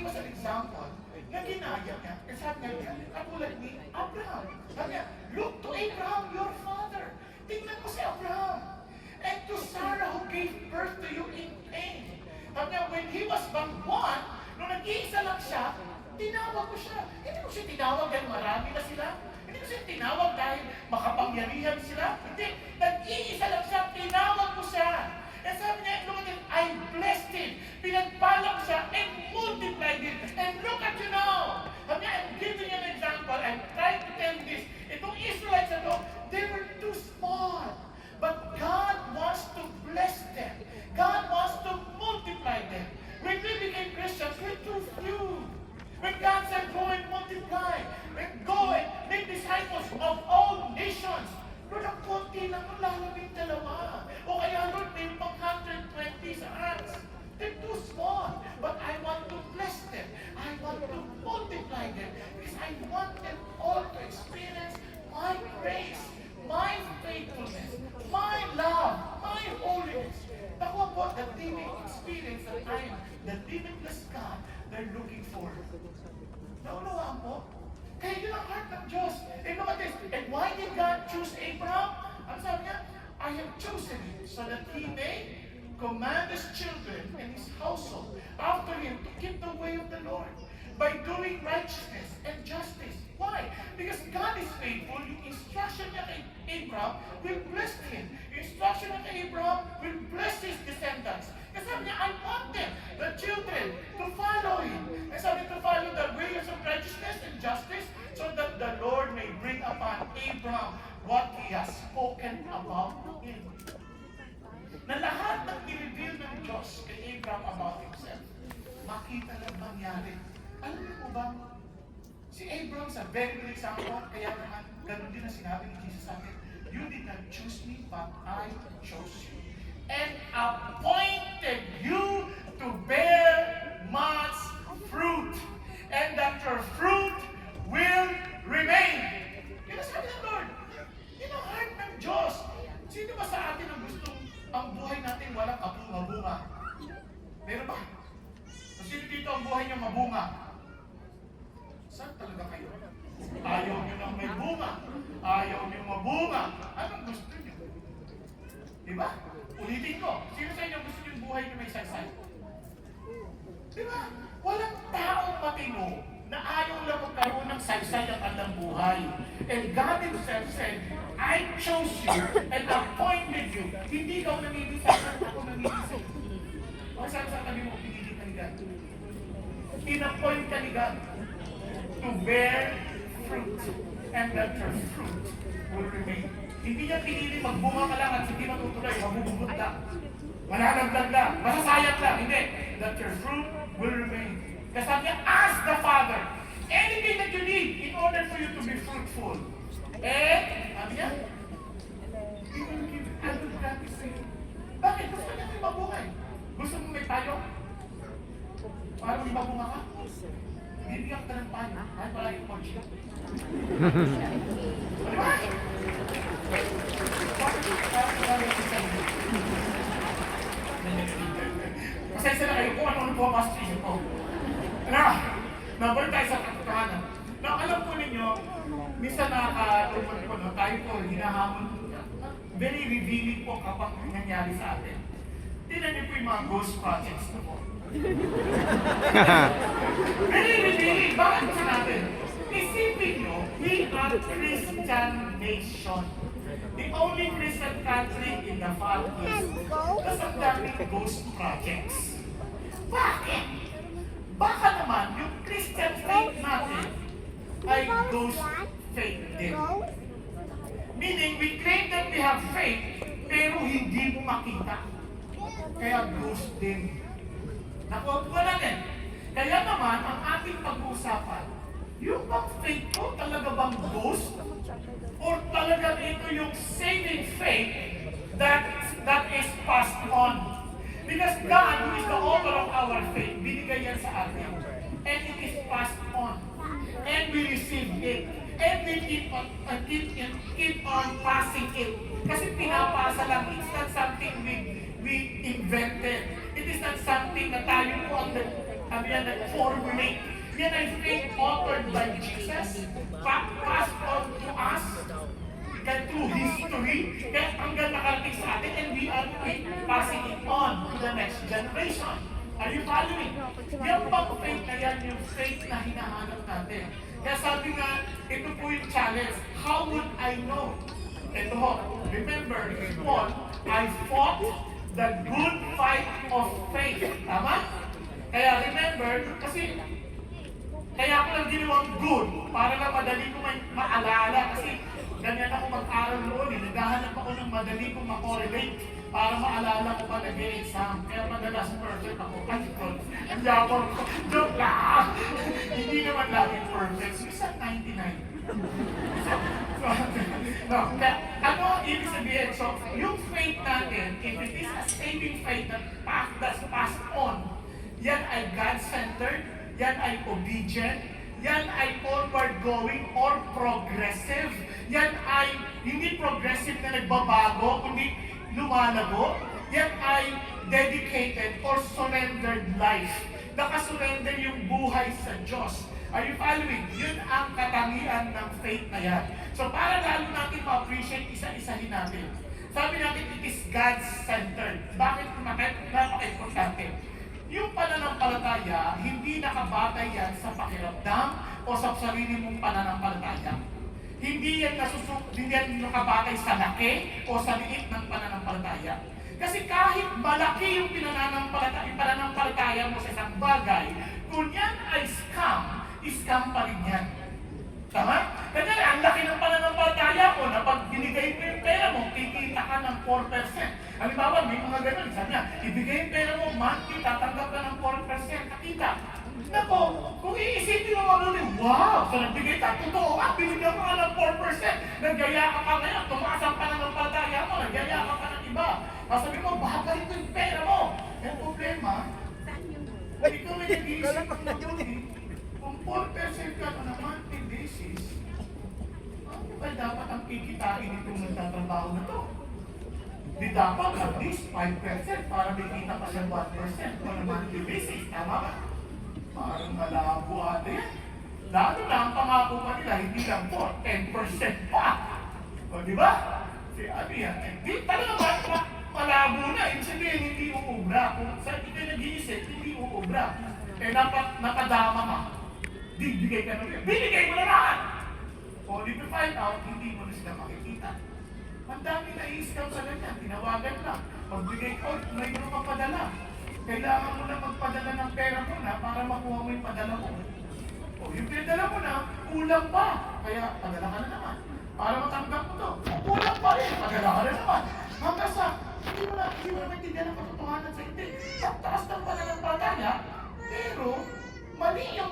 us an example na ginaya niya. Kasi sabi niya, katulad ni Abraham. Sabi niya, look to Abraham, your father. Tingnan mo si Abraham. And to Sarah who gave birth to you in pain. Sabi niya, when he was bang one, nung nag-iisa lang siya, tinawag ko siya. Hindi ko siya tinawag dahil marami na sila. Hindi ko siya tinawag dahil makapangyarihan sila. Hindi. Nag-iisa lang siya, tinawag ko siya. And sabi niya, look at him, I blessed him. Pinagpalang siya and multiplied him. And look at you now. Sabi niya, I'm giving you an example. I'm trying to tell this. Itong Israelites na to, they were too small. But God wants to bless them. God wants to multiply them. When we became Christians, we're too few. When God said, go and multiply, and go and make disciples of all nations, Lord, ang konti lang, lalabing dalawa. O kaya, Lord, may pang 120 sa Acts. They're too small. But I want to bless them. I want to multiply them. Because I want them all to experience my grace, my faithfulness, my love, my holiness. Nakuha po, that they may experience that I am the limitless God they're looking for. Naunawaan po? Kaya yun ang heart ng Diyos. And look at this. And why did God choose Abraham? Ang sabi niya, I have chosen him so that he may command his children and his household after him to keep the way of the Lord by doing righteousness and justice. Why? Because God is faithful. Yung instruction niya kay Abraham will bless him. Yung instruction niya kay Abraham will bless his descendants. Kasi sabi niya, I want them, the children, to follow him. And sabi to follow the ways of righteousness and justice so that the Lord may bring upon Abraham what he has spoken about him. Na lahat ng i-reveal ng Diyos kay Abraham about himself, makita lang mangyari. Alam niyo po ba, si Abraham sa very good example, kaya naman, ganun din ang sinabi ni Jesus sa akin, you did not choose me, but I chose you. And appointed you to bear much fruit, and that your fruit will remain. Yun ang sabi ng Lord. Yun ang heart ng Diyos. Sino ba sa atin ang gustong ang buhay natin walang kabunga-bunga? Meron ba? So, sino dito ang buhay niya mabunga? Saan talaga kayo? Ayaw niyo nang may bunga. Ayaw niyo mabunga. Anong gusto niyo? Diba? Ulitin ko. Sino sa inyo gusto niyo buhay niyo may saysay? Diba? Walang taong matino na ayaw lang magkaroon ng saysay ang kanilang buhay. And God himself said, I chose you and appointed you. Hindi ikaw namili sa akin, ako namili sa iyo. O saan sa tabi mo, pinili ka ni God? In-appoint ka ni God to bear fruit and that your fruit will remain. Hindi niya pinili magbunga ka lang at hindi matutuloy, mabubugot lang. Malalaglag lang, masasayang lang. Hindi. That your fruit will remain. Kasi sabi niya, ask the Father anything that you need in order for you to be fruitful. And, sabi niya, He will give it. I will grant it to you. Bakit? Gusto niya may mabuhay. Gusto mo may tayo? Para may mabunga ka? Bibigyan ka ng payo. Ay, pala yung punch. Diba? Pasensya na kayo kung ano-ano po ang pasensya ko. Nabalik tayo sa katotohanan. Now, alam po ninyo, minsan nakakatulog po, no, tayo po, hinahamon, very revealing po kapag nangyari sa atin. Tingnan niyo po yung mga ghost projects na po. Very revealing. Bakit po natin? Isipin nyo, we are Christian nation. The only Christian country in the Far East. Tapos ang daming ghost projects. Bakit? Baka naman yung Christian faith natin ay ghost faith din. Meaning, we claim that we have faith, pero hindi mo makita. Kaya ghost din. Nakuha po natin. Kaya naman, ang ating pag-uusapan, yung bang faith ko talaga bang ghost? Or talaga ito yung saving faith that is passed on? Because God, who is the author of our faith, binigay yan sa atin. And it is passed on. And we receive it. And we keep on passing it. Kasi pinapasa lang. It's not something we invented. It is not something na tayo po ang ano yan, formulate. Yan ay faith authored by Jesus, passed on to us, kaya through history, kaya hanggang nakarating sa atin, and we are passing it on to the next generation. Are you following? Yung bang faith na yan, yung faith na hinahanap natin. Kaya sabi nga, ito po yung challenge. How would I know? Ito ho, remember, Paul, I fought the good fight of faith. Tama? Kaya remember, kasi kaya ako lang ginawang good para lang madali ko maalala kasi ganyan ako mag-aral noon eh. Naghahanap ako ng madali kong makorelate para maalala ko pa nag-exam. Kaya madalas perfect ako. Ay, ang yapon ko. Joke lang! Hindi naman lagi perfect. Minsan 99. No, kaya, ano ang ibig sabihin? So, yung faith natin, if it is a saving faith that's passed on, yan ay God-centered, yan ay obedient, yan ay forward-going or progressive. Yan ay hindi progressive na nagbabago, kundi lumalago. Yan ay dedicated or surrendered life. Nakasurrender yung buhay sa Diyos. Are you following? Yun ang katangian ng faith na yan. So para lalo natin ma-appreciate isa-isahin natin. Sabi natin, it is God-centered. Bakit? Napaka-importante. Yung pananampalataya, hindi nakabatay yan sa pakiramdam o sa sarili mong pananampalataya. Hindi yan nakabatay sa laki o sa liit ng pananampalataya. Kasi kahit malaki yung pananampalataya mo sa isang bagay, kung yan ay scam pa rin yan. Tama? Kaya ang laki ng pananampalataya ko na pag binigay mo yung pera mo, kikita ka ng 4%. Halimbawa, may mga ganun. Sabi niya, ibigay yung pera mo, monthly, tatanggap ka ng 4%. Nakita. Nako, kung iisipin mo mga wow, so nagbigay ka, totoo nga, binigyan mo ka ng 4%. Naggaya ka pa ngayon, tumaas ang pananampalataya mo, naggaya ka pa ng iba. Sabi mo, babalik ko yung pera mo. Yung problema, ikaw ay nag-iisip ng mabuti. Kung 4% ka na monthly basis, ano ba dapat ang kikitain itong nagtatrabaho na to? Di dapat at least 5% para may kita pa siya 1% on a monthly basis. Tama ba? Parang malabo ate yan. Lalo na ang pangako pa nila, hindi lang po, 10% pa. O di ba? Si ano yan? Di talaga ba? Malabo na. Ibig sabihin, hindi uubra. Kung saan ito nag-iisip, hindi uubra. Eh dapat nakadama ka. Bigay ka na rin. Binigay mo na lahat! Only to find out, hindi mo na sila makikita. Ang dami na-i-scam sa ganyan, tinawagan lang. Pagbigay ko, may mga papadala. Kailangan mo na magpadala ng pera mo na para makuha mo yung padala mo. O yung pinadala mo na, kulang pa. Kaya padala ka na naman. Para matanggap mo to. Kulang pa rin, padala ka na naman. Hanggang sa, hindi mo na maintindihan ang katotohanan sa hindi. Sa taas ng pananampalataya, pero mali yung